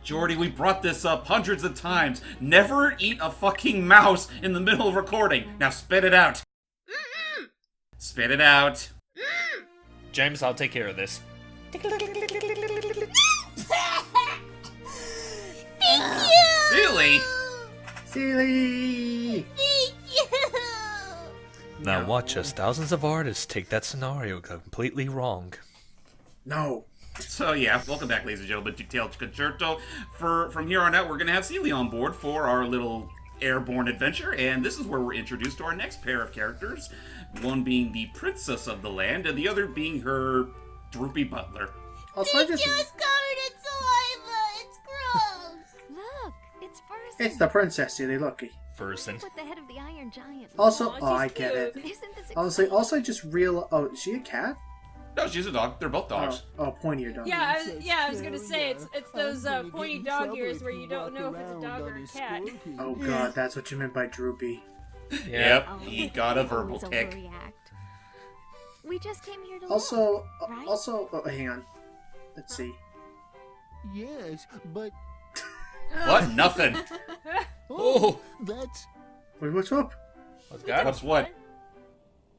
Jordy, we brought this up hundreds of times. Never eat a fucking mouse in the middle of recording. Now spit it out. Spit it out. James, I'll take care of this. Thank you! Silly. Silly! Thank you! Now watch as thousands of artists take that scenario completely wrong. No. So yeah, welcome back, ladies and gentlemen, to Tales Concerto. From here on out, we're going to have Celie on board for our little airborne adventure, and this is where we're introduced to our next pair of characters, one being the princess of the land, and the other being her droopy butler. Also, It's covered in saliva! It's gross! Look, it's Furson. it's the princess, Silly. Lucky. Furson. With the head of the Iron Giant. Also, Aw, oh, I she's get it. cute. Isn't this Honestly, exciting? also I just realized. Oh, is she a cat? No, she's a dog. They're both dogs. Oh, pointier dog. Yeah, I was gonna say, it's those pointy dog ears where you don't know if it's a dog or a cat. Oh god, that's what you meant by droopy. Yep, Oh, he got a verbal always tick. overreact. We just came here to Also, look, right? oh, hang on. Let's see. Yes, but What? Nothing. Oh, that's Wait, what's up? What's that? what's what?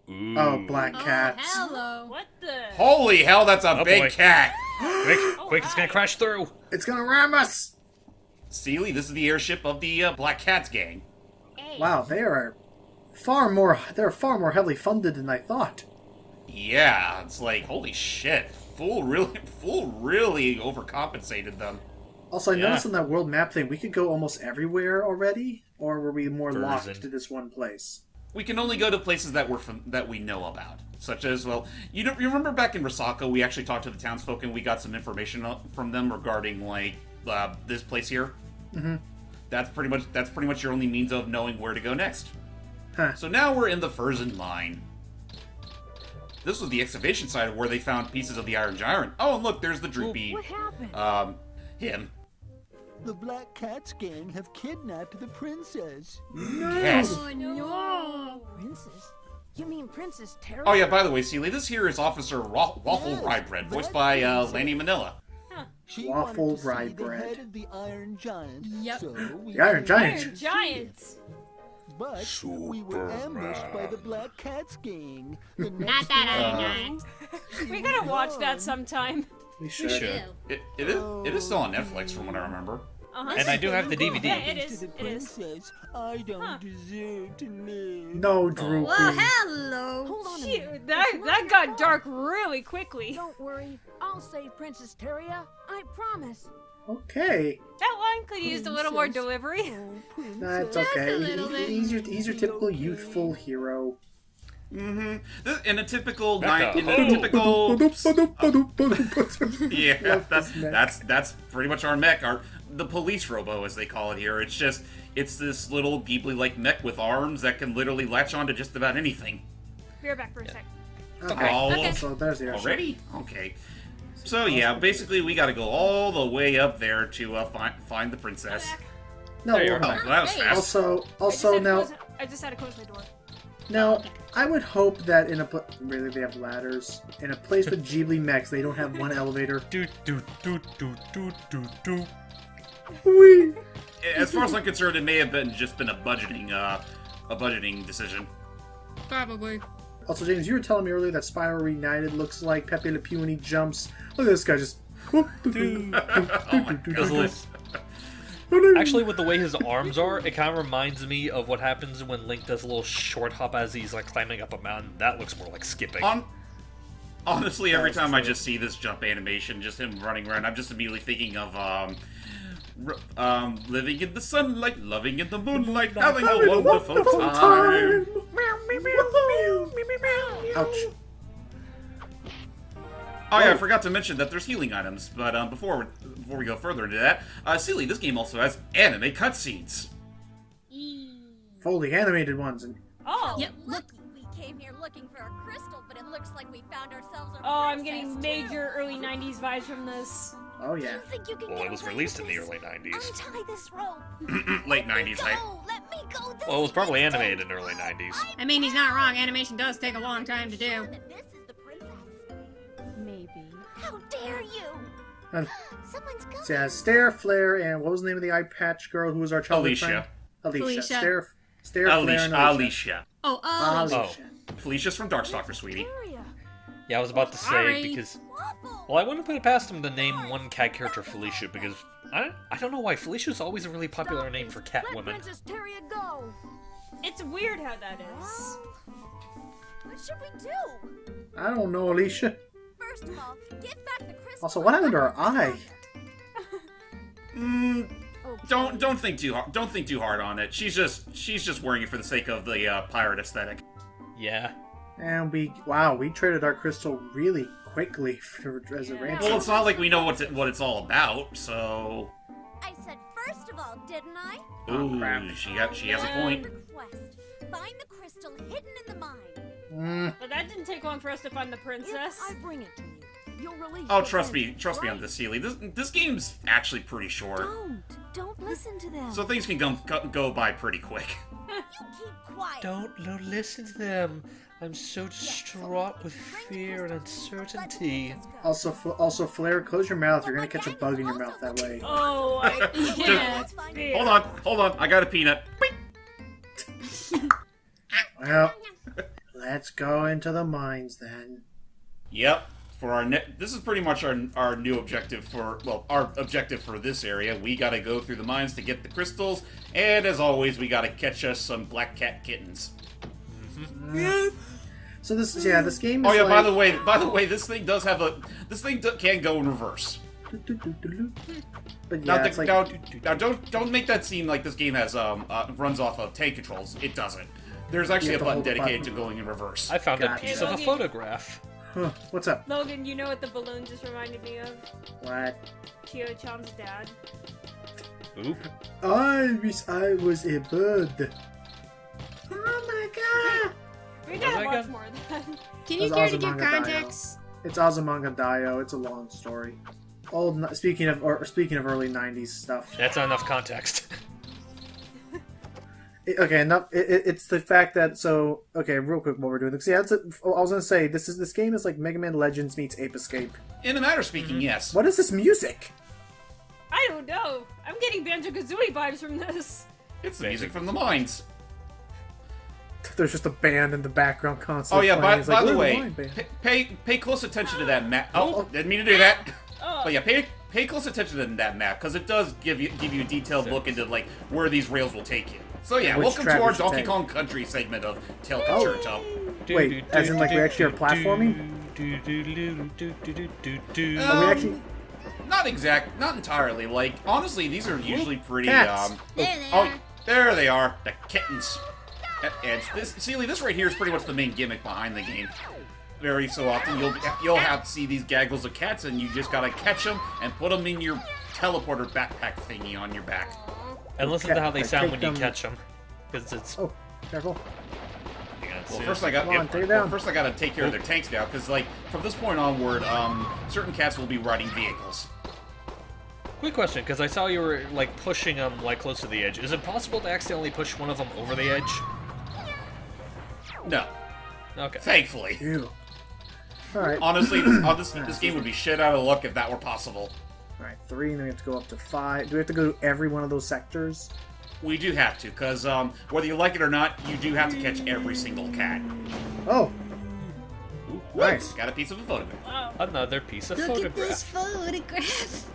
Ooh. Oh, black cats. Hello. What the? Holy hell, that's a Oh, big boy. cat. Quick, it's gonna crash through. It's gonna ram us! Celie, this is the airship of the Black Cats gang. Wow, they're far more heavily funded than I thought. Yeah, it's like, holy shit. Fool really overcompensated them. Also, I Yeah. noticed on that world map thing, we could go almost everywhere already, or were we more Frozen. locked to this one place? We can only go to places that that we know about, such as, well, you remember back in Risako, we actually talked to the townsfolk and we got some information from them regarding like this place here. Mm-hmm. That's pretty much your only means of knowing where to go next. Huh. So now we're in the Frozen line. This was the excavation site of where they found pieces of the Iron Giant. Oh, and look, there's the droopy. What happened? Him. the Black Cats gang have kidnapped the princess. Yes. Oh, no. Princess? You mean Princess Terra? Oh yeah, by the way, Celie, this here is Officer Waffle Rye-Bread, voiced by Lanny Manila. She Waffle wanted to see rye the bread. head of the Iron Giant. Yep. So we The Iron Giant. Iron Giants. But we were ambushed by the Black Cats gang. Not that Iron Giant. We gotta watch that sometime. We should. should. It is still on Netflix from what I remember. Uh-huh. And I do have the Yeah, DVD. it is. To the It is. princess, I don't Huh. deserve to live. No, droopy. hello. Hold on a minute. Shoot, that got dark really quickly. Don't worry. I'll save Princess Terra. I promise. Okay. That one could use a little more Princess. delivery. Oh, princess. That's Just a okay. little bit. He's your typical youthful hero. Mm-hmm. In a typical Becca. yeah, this mech. that's pretty much our mech, the police robo as they call it here. It's this little Ghibli-like mech with arms that can literally latch onto just about anything. Be right back for a sec. Okay. Oh, Okay. So there's the airship. already? Okay. So yeah, basically we got to go all the way up there to find the princess. No, There you we're are. Oh, not. that was fast. Also now, I just had to close my door. now I would hope that in a really they have ladders in a place with Ghibli mechs they don't have one elevator. Do do do do do do do. Whee! As far as I'm concerned, it may have just been a budgeting decision. Probably. Also, James, you were telling me earlier that Spyro Reunited looks like Pepe Le Pew when he jumps. Look at this guy just. Oh my goodness. Actually, with the way his arms are, it kind of reminds me of what happens when Link does a little short hop as he's like climbing up a mountain. That looks more like skipping. Honestly, every That's time I true. just see this jump animation, just him running around, I'm just immediately thinking of living in the sunlight, loving in the moonlight, having a wonderful time. Ouch. Oh yeah, I forgot to mention that there's healing items, but before we go further into that, Celie, this game also has anime cutscenes. Fully animated ones. And Oh. Yep, look, we came here looking for a crystal, but it looks like we found ourselves a Oh, I'm princess, getting too. major early 90s vibes from this. oh yeah. You think you can Well, get it was away released in with the this? early 90s. Untie this rope. Late Let me 90s, right? go. Let me go. This Well, it was probably instant. animated in the early 90s. I mean, he's not wrong. Animation does take a long time to do. That this is the princess. Maybe. How dare you? Someone's coming. So yeah, Stare, Flare, and what was the name of the eye patch girl who was our childhood friend? Alicia. Felicia. Stare, Flare, and Alicia. Alicia. Oh, Alicia. Felicia's from Darkstalker, sweetie. Yeah, I was about to say, Sorry. because... Waffle. Well, I wouldn't put it past him to name one cat character Felicia, because... I don't know why. Felicia's always a really popular name for cat Let women. Princess Teria go. it's weird how that is. What should we do? I don't know, Alicia. First of all, get back the crystal. Also, what happened to her eye? Don't think too hard. Don't think too hard on it. She's just wearing it for the sake of the pirate aesthetic. Yeah. And we traded our crystal really quickly as a ransom. Well, it's not like we know what it's all about, so. I said first of all, didn't I? Ooh, crap. she has a point. Request. Find the crystal hidden in the mine. But that didn't take long for us to find the If princess. I bring it to you, you'll release. Oh, the trust me princess, on right? this, Seely. This game's actually pretty short, Don't listen to them. so things can go by pretty quick. You keep quiet. Don't listen to them. I'm so distraught with fear and uncertainty. Also, Flare, close your mouth. You're gonna catch a bug in your mouth that way. Oh, I can't. Hold on. I got a peanut. Well, let's go into the mines then. Yep. For our this is pretty much our new objective our objective for this area. We gotta go through the mines to get the crystals, and as always, we gotta catch us some black cat kittens. So this game is Oh yeah, like... by the way, this thing can go in reverse. But Now, yeah, it's like... now don't make that seem like this game has runs off of tank controls. It doesn't. There's actually a have to button hold the dedicated button. to going in reverse. I found a Gotcha. piece of a Logan. photograph. Huh, what's up? Logan, you know what the balloon just reminded me of? What? Chio-chan's dad. Oop. I was a bird. Oh my god! We Was gotta that watch good? more of that. Can you That's care to Azumanga give Daioh. context? It's Azumanga Daioh. It's a long story. Speaking of early '90s stuff. That's not enough context. Okay, enough. It's the fact that real quick, what we're doing. See, I was gonna say this game is like Mega Man Legends meets Ape Escape. In a matter of speaking, yes. What is this music? I don't know. I'm getting Banjo-Kazooie vibes from this. It's the music from the mines. There's just a band in the background constantly. Oh yeah, playing. by It's like, the "Where's way, mine band?" pay close attention to that map. Oh, didn't mean to do that. Oh. But yeah, pay close attention to that map because it does give you a detailed look into like where these rails will take you. So yeah, Which welcome track to our we should Donkey take. Kong Country segment of Tail Concerto. Wait, as in, like, we actually are platforming? Are we actually? Not entirely. Like honestly, these are usually pretty. Cats. There they Oh, are. there they are, the kittens. And this right here is pretty much the main gimmick behind the game. Very so often you'll have to see these gaggles of cats, and you just gotta catch them and put them in your teleporter backpack thingy on your back. And listen to how they sound when you Take them- catch them. Because it's... Oh, careful! Well, first I got Come on, take it down. first I gotta take care of their tanks now, because like from this point onward, certain cats will be riding vehicles. Quick question, because I saw you were, like, pushing them, like, close to the edge. Is it possible to accidentally push one of them over the edge? No, Okay. thankfully. Ew. All right, Honestly, this game would be shit out of luck if that were possible. all right. 3, and then we have to go up to 5. Do we have to go to every one of those sectors? We do have to, because whether you like it or not, you do have to catch every single cat. Oh, nice. Got a piece of a photograph. Wow. Another piece of Look at this photograph. photograph.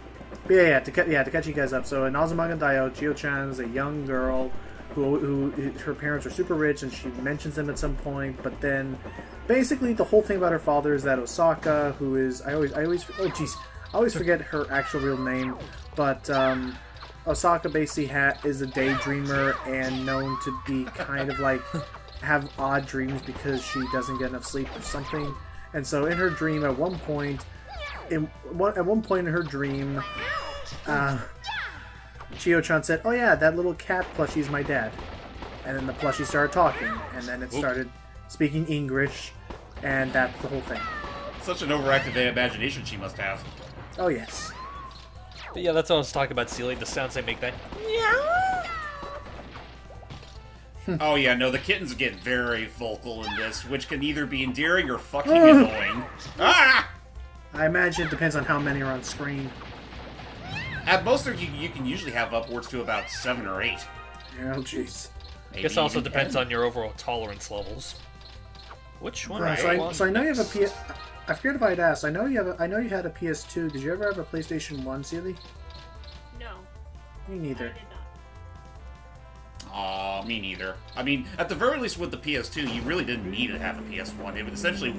Yeah, to catch you guys up. So in Azumanga Daioh, Chio-chan is a young girl who her parents are super rich, and she mentions them at some point. But then, basically, the whole thing about her father is that Osaka, who is I always forget her actual real name, but Osaka basically is a daydreamer and known to be kind of like have odd dreams because she doesn't get enough sleep or something. And so in her dream, at one point in her dream, Chio-chan said, "Oh yeah, that little cat plushie's my dad." And then the plushie started talking, and then it started speaking English, and that's the whole thing. Such an overactive imagination she must have. Oh yes. But yeah, that's what I was talking about, Sealy. The sounds they make then. Oh yeah, no, the kittens get very vocal in this, which can either be endearing or fucking annoying. Ah! I imagine it depends on how many are on screen. At most, you can usually have upwards to about 7 or 8. Oh, jeez. I guess it also depends on your overall tolerance levels. Which one? Right, so I know you have a PS. I forget if I'd asked. I know you had a PS2. Did you ever have a PlayStation 1, Seely? No. Me neither. I did not. Aw, me neither. I mean, at the very least with the PS2, you really didn't need to have a PS1. It would essentially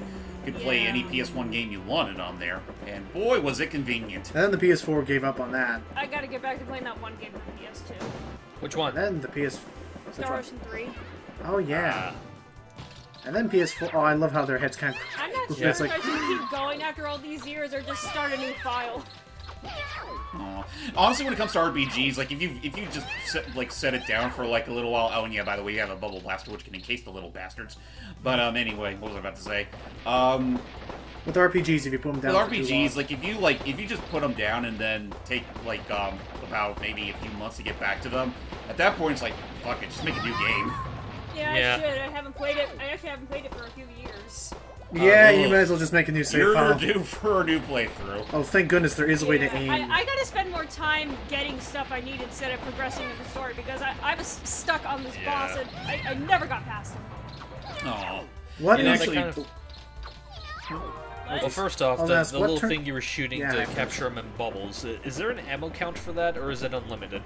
could play any PS1 game you wanted on there, and boy, was it convenient. And then the PS4 gave up on that. I gotta get back to playing that one game on PS2. Which one? And then the PS. Star Ocean 3. Oh yeah. And then PS4. Oh, I love how their heads kind of. I'm not sure It's if like, I should keep going after all these years or just start a new file. Aw. Honestly, when it comes to RPGs, like if you just set it down for like a little while. Oh, and yeah, by the way, you have a bubble blaster which can encase the little bastards. But anyway, what was I about to say? with RPGs, if you put them down. With RPGs, like if you just put them down and then take like about maybe a few months to get back to them, at that point it's like fuck it, just make a new game. Yeah, I should. I haven't played it. I actually haven't played it for a few years. Yeah, you might as well just make a new save You're file. due for a new playthrough. Oh, thank goodness there is a way to aim. I gotta spend more time getting stuff I need instead of progressing in the story because I was stuck on this boss and I never got past him. Aw. What And actually? actually, Well, first off, Oh, the that's- what little turn- thing you were shooting Yeah, to I capture them in bubbles, is there an ammo count for that, or is it unlimited?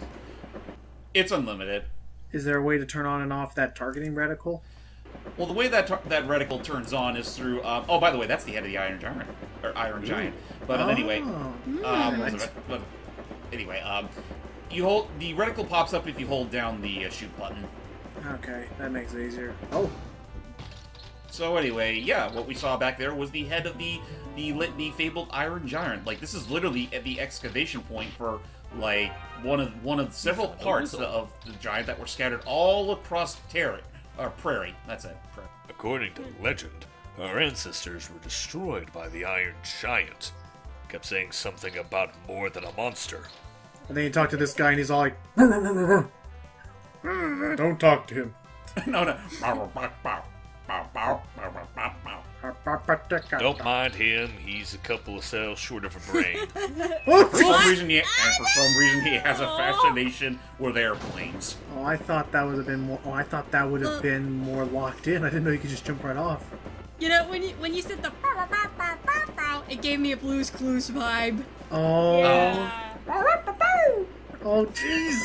it's unlimited. Is there a way to turn on and off that targeting reticle? Well, the way that reticle turns on is through. Oh, by the way, that's the head of the Iron Giant, or Iron Giant. But anyway, what was it? But anyway, you hold the reticle pops up if you hold down the shoot button. Okay, that makes it easier. Oh, So anyway, yeah, what we saw back there was the head of the fabled Iron Giant. Like this is literally at the excavation point for like one of several parts of the giant that were scattered all across prairie. That's it. Prairie. According to legend, our ancestors were destroyed by the Iron Giant. Kept saying something about more than a monster. and then you talk to this guy and he's all like, "Don't talk to him." No. Don't mind him, he's a couple of cells short of a brain. For some reason, he has a fascination with airplanes. Oh, I thought that would have been more. Oh, I thought that would have been more locked in. I didn't know you could just jump right off. You know, when you said the it gave me a Blue's Clues vibe. Oh. Yeah. Oh, jeez.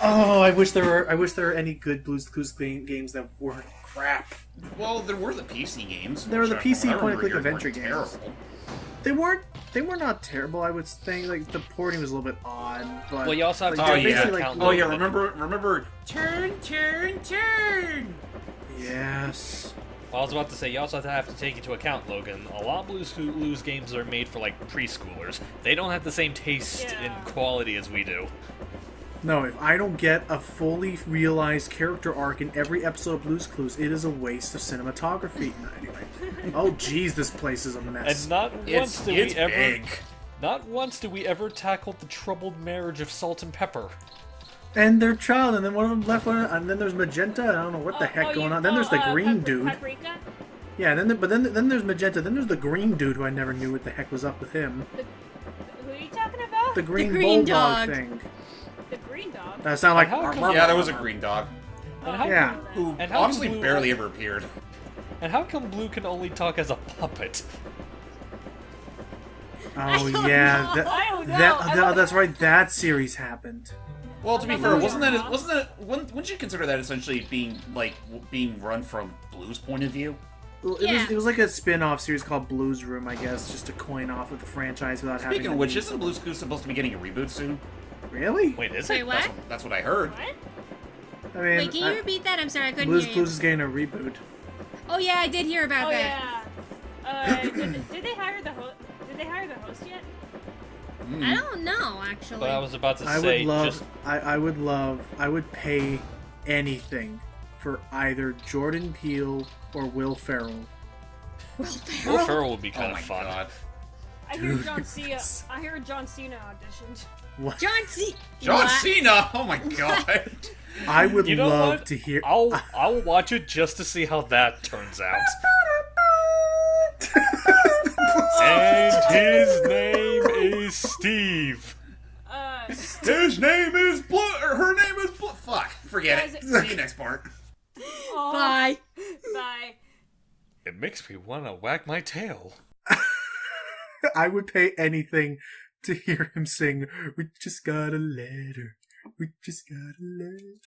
Oh, I wish there were any good Blues Clues games that weren't crap. Well, there were the PC games. There were the which, PC from what I point-and-click remember, adventure weren't games. terrible. They were not terrible. I would think like the porting was a little bit odd, but Well, you also have like, to they're take basically, into account Oh yeah, like, remember turn. Yes. Well, I was about to say, you also have to take into account, Logan, a lot of Blues Clues games are made for, like, preschoolers. They don't have the same taste and quality as we do. No, if I don't get a fully realized character arc in every episode of Blues Clues, it is a waste of cinematography. Anyway. Oh, jeez, this place is a mess. And not once It's did we ever... big. Not once did we ever tackle the troubled marriage of salt and pepper. And their child, and then one of them left one, and then there's Magenta, and I don't know what the heck going on. Then there's the green dude. Paprika? Yeah, but then there's Magenta. Then there's the green dude who I never knew what the heck was up with him. Who are you talking about? The green, green bulldog dog. thing. The green dog. That sound like. How come- Yeah, there was a green dog And how Yeah. who And how honestly come Blue- barely ever appeared. And how come Blue can only talk as a puppet? Oh yeah, I don't know. that's right. That series happened. Well, to be fair, wasn't that wouldn't you consider that essentially being run from Blue's point of view? It was like a spin-off series called Blues Room, I guess, just to coin off with the franchise without having. Speaking of which, isn't Blue's Clues supposed to be getting a reboot soon? Really? Wait, is Wait, it? what? That's what I heard. What? I mean, Wait, can you repeat that? I'm sorry, I couldn't Blues hear you. Clues is getting a reboot. Oh yeah, I did hear about Oh that. yeah. Did they hire the host? Did they hire the host yet? I don't know, actually. But I was about to I say, would love. just I would pay anything for either Jordan Peele or Will Ferrell. Will Ferrell would be kind Oh of my fun. god. I hear John Cena. I hear John Cena auditioned. What? John C. John What? Cena! Oh my god. I would You know love what? to hear. I'll watch it just to see how that turns out. And his name is Steve. His name is or her name is Fuck. Forget it. See you next part. Oh, Bye. Bye. It makes me want to wag my tail. I would pay anything to hear him sing, "We just got a letter. We just got a letter."